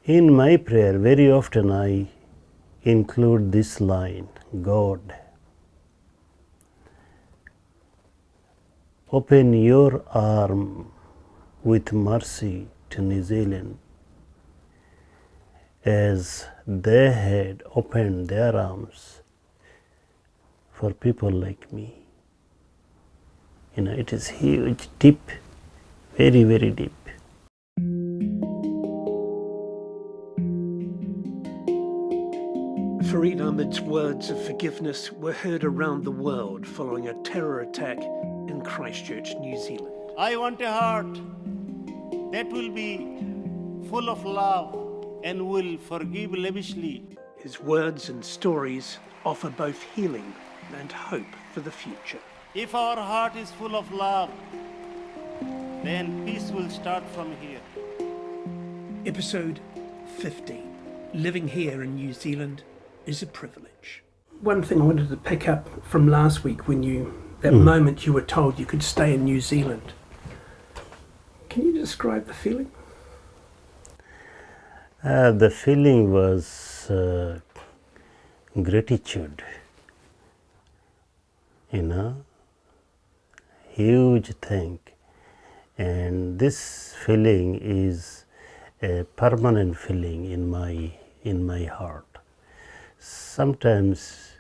In my prayer, very often I include this line, God, open your arm with mercy to New Zealand as they had opened their arms for people like me. It is huge, deep, very, very deep. Farid Ahmed's words of forgiveness were heard around the world following a terror attack in Christchurch, New Zealand. I want a heart that will be full of love and will forgive lavishly. His words and stories offer both healing and hope for the future. If our heart is full of love, then peace will start from here. Episode 50. Living here in New Zealand is a privilege. One thing I wanted to pick up from last week when that moment you were told you could stay in New Zealand. Can you describe the feeling? The feeling was gratitude, huge thing. And this feeling is a permanent feeling in my heart. Sometimes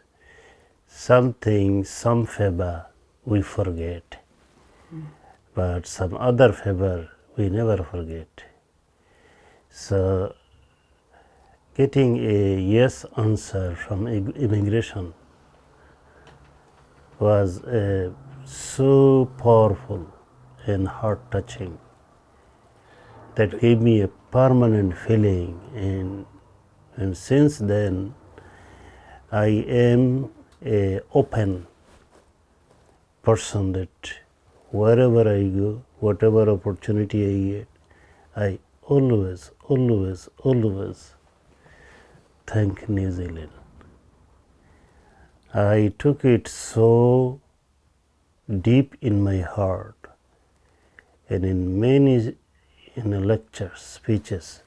some favor we forget, but some other favor we never forget. So getting a yes answer from immigration was so powerful and heart-touching that gave me a permanent feeling, and since then I am an open person that wherever I go, whatever opportunity I get, I always thank New Zealand. I took it so deep in my heart, and in many lectures, speeches,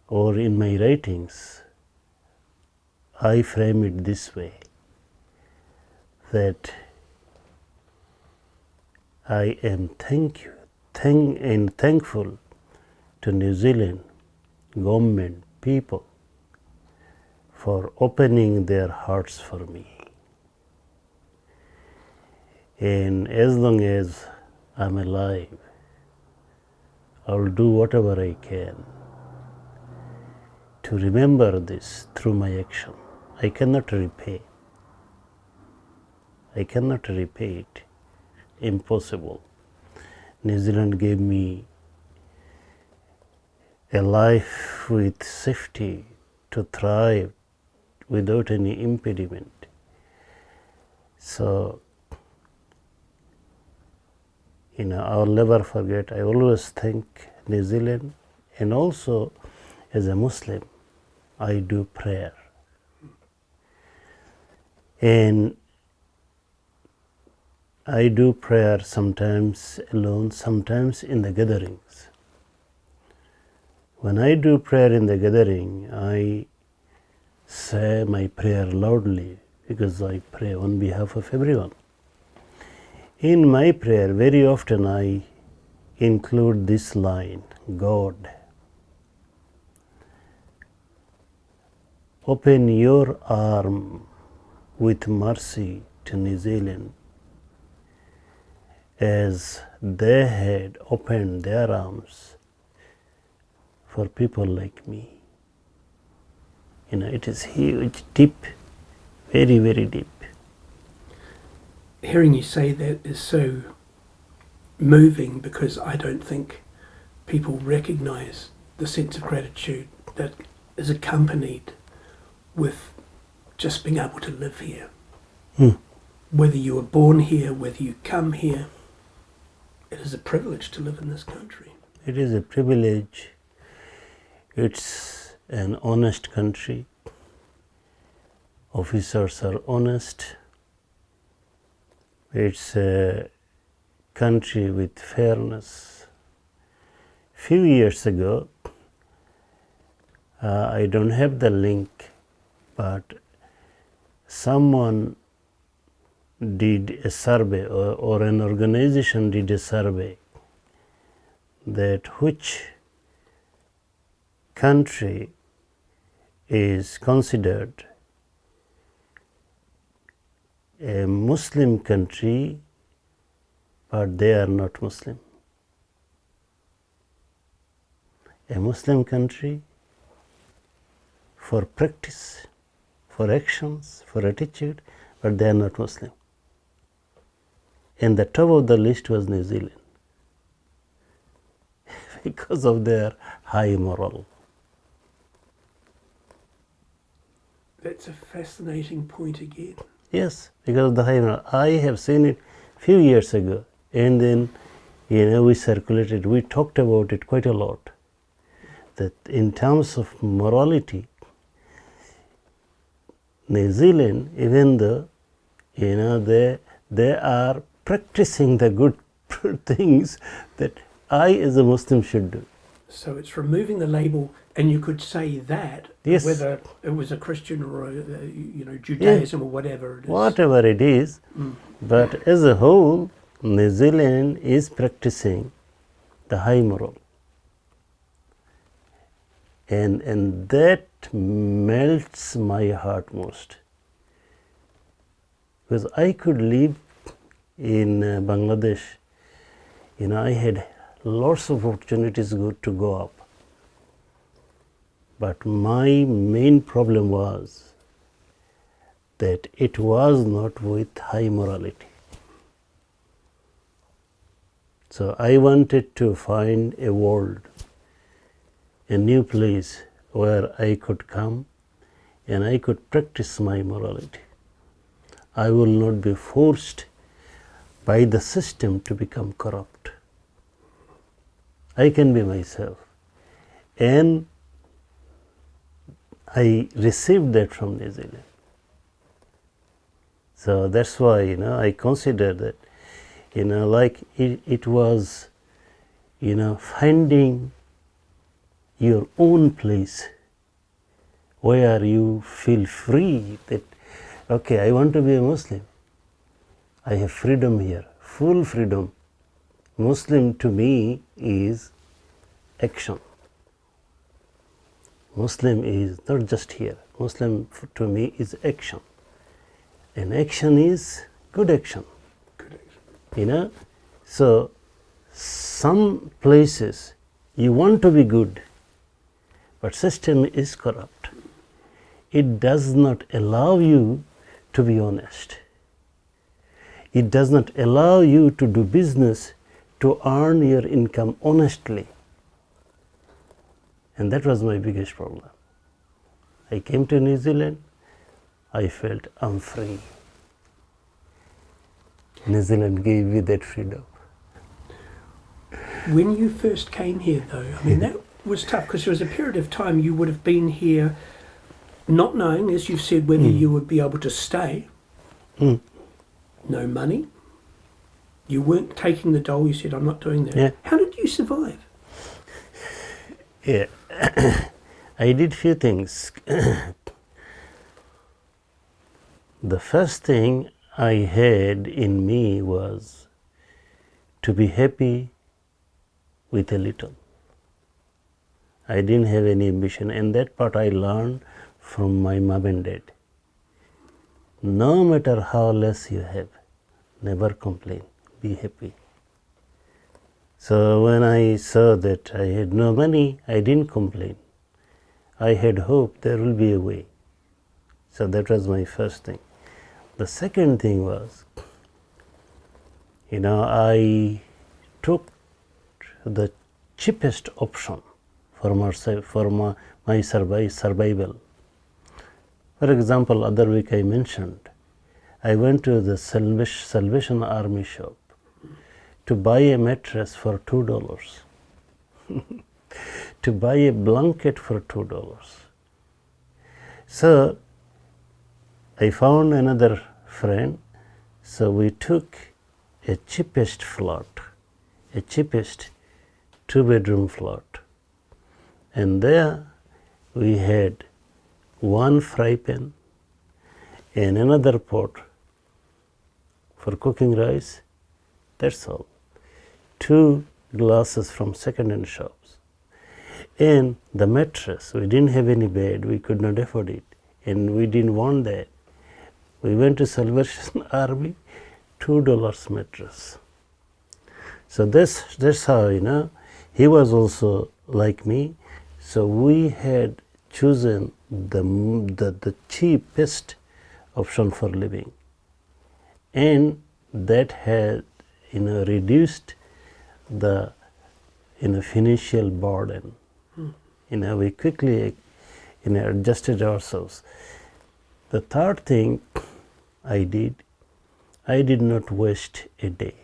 or in my writings, I frame it this way, that I am thankful to New Zealand government, people, for opening their hearts for me. And as long as I'm alive, I'll do whatever I can to remember this through my action. I cannot repay it. Impossible. New Zealand gave me a life with safety to thrive without any impediment. So, I'll never forget. I always thank New Zealand, and also as a Muslim, I do prayer. And I do prayer sometimes alone, sometimes in the gatherings. When I do prayer in the gathering, I say my prayer loudly because I pray on behalf of everyone. In my prayer, very often I include this line, God, open your arm with mercy to New Zealand as they had opened their arms for people like me. It is huge, deep, very, very deep. Hearing you say that is so moving, because I don't think people recognise the sense of gratitude that is accompanied with just being able to live here. Whether you were born here, whether you come here, it is a privilege to live in this country. It is a privilege. It's an honest country. Officers are honest. It's a country with fairness. Few years ago, I don't have the link, but someone did a survey, or an organization did a survey, that which country is considered a Muslim country, but they are not Muslim. A Muslim country for practice, for actions, for attitude, but they are not Muslim. And the top of the list was New Zealand because of their high moral. That's a fascinating point again. Yes, because of the high moral. I have seen it few years ago, and then we circulated, we talked about it quite a lot, that in terms of morality, New Zealand, even though they are practicing the good things that I as a Muslim should do. So it's removing the label, and you could say that, Yes. whether it was a Christian or Judaism or whatever it is. Whatever it is, but as a whole, New Zealand is practicing the high moral. And that melts my heart most. Because I could live in Bangladesh, I had lots of opportunities to go up. But my main problem was that it was not with high morality. So I wanted to find a world, a new place where I could come and I could practice my morality. I will not be forced by the system to become corrupt. I can be myself. And I received that from New Zealand. So that's why, I consider that, like it was, finding your own place where you feel free that, okay, I want to be a Muslim. I have freedom here, full freedom. Muslim to me is action. Muslim is not just here. Muslim to me is action. And action is good action. Good action. So some places you want to be good, but system is corrupt. It does not allow you to be honest. It does not allow you to do business to earn your income honestly. And that was my biggest problem. I came to New Zealand, I felt I'm free. New Zealand gave me that freedom. When you first came here, though, that was tough, because there was a period of time you would have been here not knowing, as you've said, whether you would be able to stay. No money. You weren't taking the dole. You said, I'm not doing that. Yeah. How did you survive? Yeah, I did few things. The first thing I had in me was to be happy with a little. I didn't have any ambition, and that part I learned from my mom and dad. No matter how less you have, never complain, be happy. So when I saw that I had no money, I didn't complain. I had hope there will be a way. So that was my first thing. The second thing was, I took the cheapest option for my survival. For example, other week I mentioned, I went to the Salvation Army shop to buy a mattress for $2, to buy a blanket for $2. So I found another friend, so we took a cheapest flat, a cheapest 2-bedroom flat, and there we had one fry pan and another pot for cooking rice. That's all. 2 glasses from second-hand shops. And the mattress, we didn't have any bed, we could not afford it, and we didn't want that. We went to Salvation Army, $2 mattress. So that's how, he was also like me. So we had chosen the cheapest option for living, and that had reduced the financial burden. We quickly adjusted ourselves. The third thing I did not waste a day.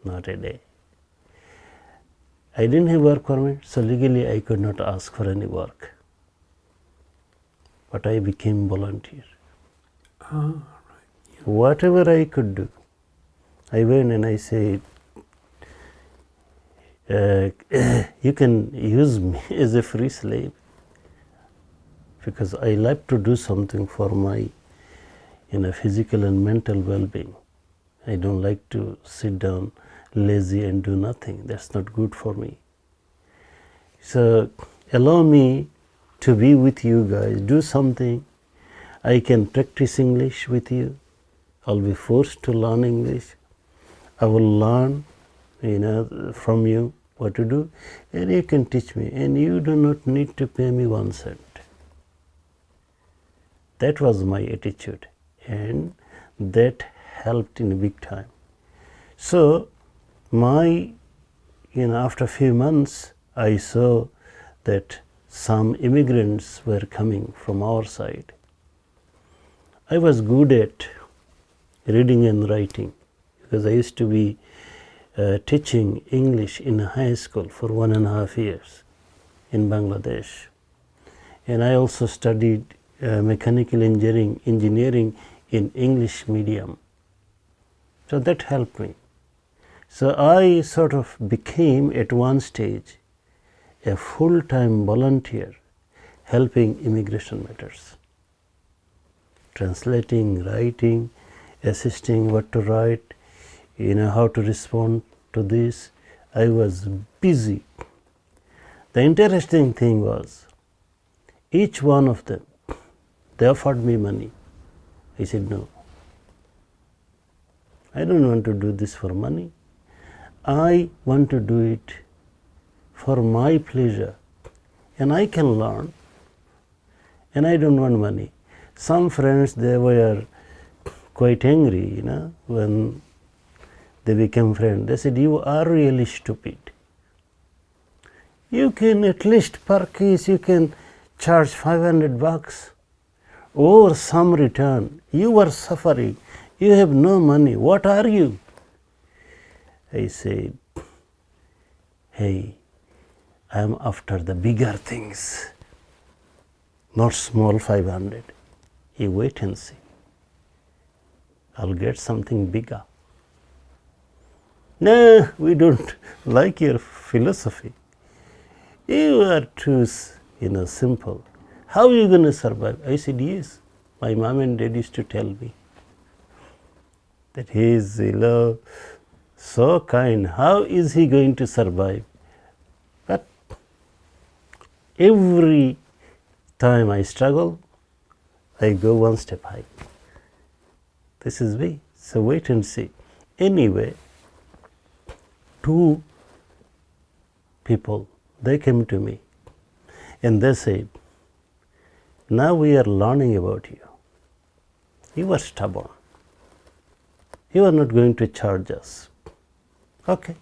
Not a day. I didn't have work permit, so legally I could not ask for any work. But I became volunteer. Right. Yeah. Whatever I could do, I went and I said, you can use me as a free slave, because I like to do something for my physical and mental well-being. I don't like to sit down lazy and do nothing. That's not good for me. So allow me to be with you guys, do something. I can practice English with you. I'll be forced to learn English. I will learn from you what to do, and you can teach me, and you do not need to pay me 1 cent. That was my attitude, and that helped in a big time. So after a few months, I saw that some immigrants were coming from our side. I was good at reading and writing, because I used to be teaching English in a high school for 1.5 years in Bangladesh. And I also studied mechanical engineering in English medium. So that helped me. So I sort of became at one stage a full-time volunteer helping immigration matters. Translating, writing, assisting what to write, how to respond to this. I was busy. The interesting thing was, each one of them, they offered me money. I said, no. I don't want to do this for money. I want to do it for my pleasure, and I can learn, and I don't want money. Some friends, they were quite angry, when they became friends. They said, you are really stupid. You can at least per case, you can charge $500 or some return. You are suffering. You have no money. What are you? I said, hey, I am after the bigger things, not small 500. You wait and see. I'll get something bigger. No, we don't like your philosophy. You are too, simple. How are you going to survive? I said, yes. My mom and dad used to tell me that he is, so kind. How is he going to survive? But every time I struggle, I go one step high. This is me. So wait and see. Anyway, 2 people, they came to me and they said, now we are learning about you. You are stubborn. You are not going to charge us. Okay,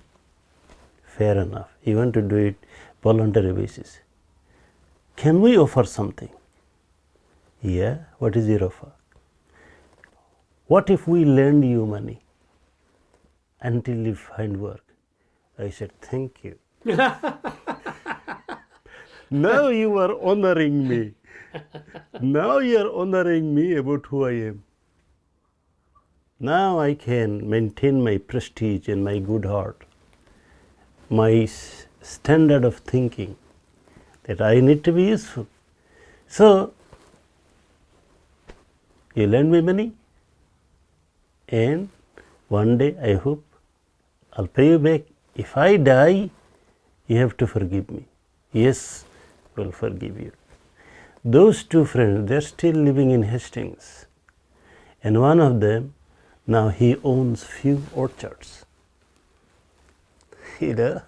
fair enough. You want to do it voluntary basis. Can we offer something? Yeah, what is your offer? What if we lend you money until you find work? I said, thank you. Now you are honoring me. Now you are honoring me about who I am. Now I can maintain my prestige and my good heart, my standard of thinking. that I need to be useful. So, you lend me money, and one day I hope I'll pay you back. If I die, you have to forgive me. Yes, we'll forgive you. Those two friends, they're still living in Hastings. And one of them, now he owns few orchards. You know,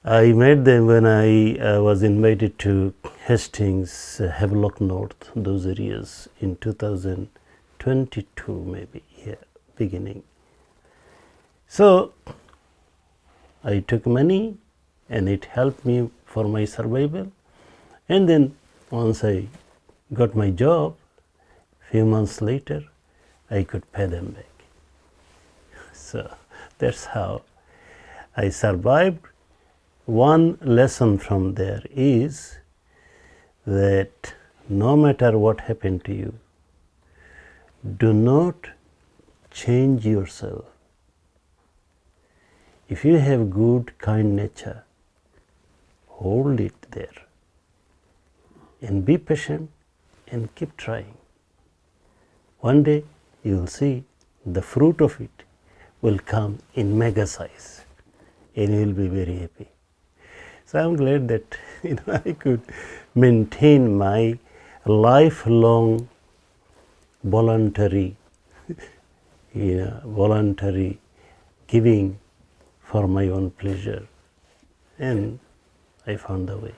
I met them when I was invited to Hastings, Havelock North, those areas in 2022 maybe, beginning. So I took money and it helped me for my survival. And then once I got my job, few months later, I could pay them back. So that's how I survived. One lesson from there is that no matter what happened to you, do not change yourself. If you have good, kind nature, hold it there and be patient and keep trying. One day you will see the fruit of it will come in mega size and you will be very happy. So I'm glad that I could maintain my lifelong voluntary giving for my own pleasure, and I found the way.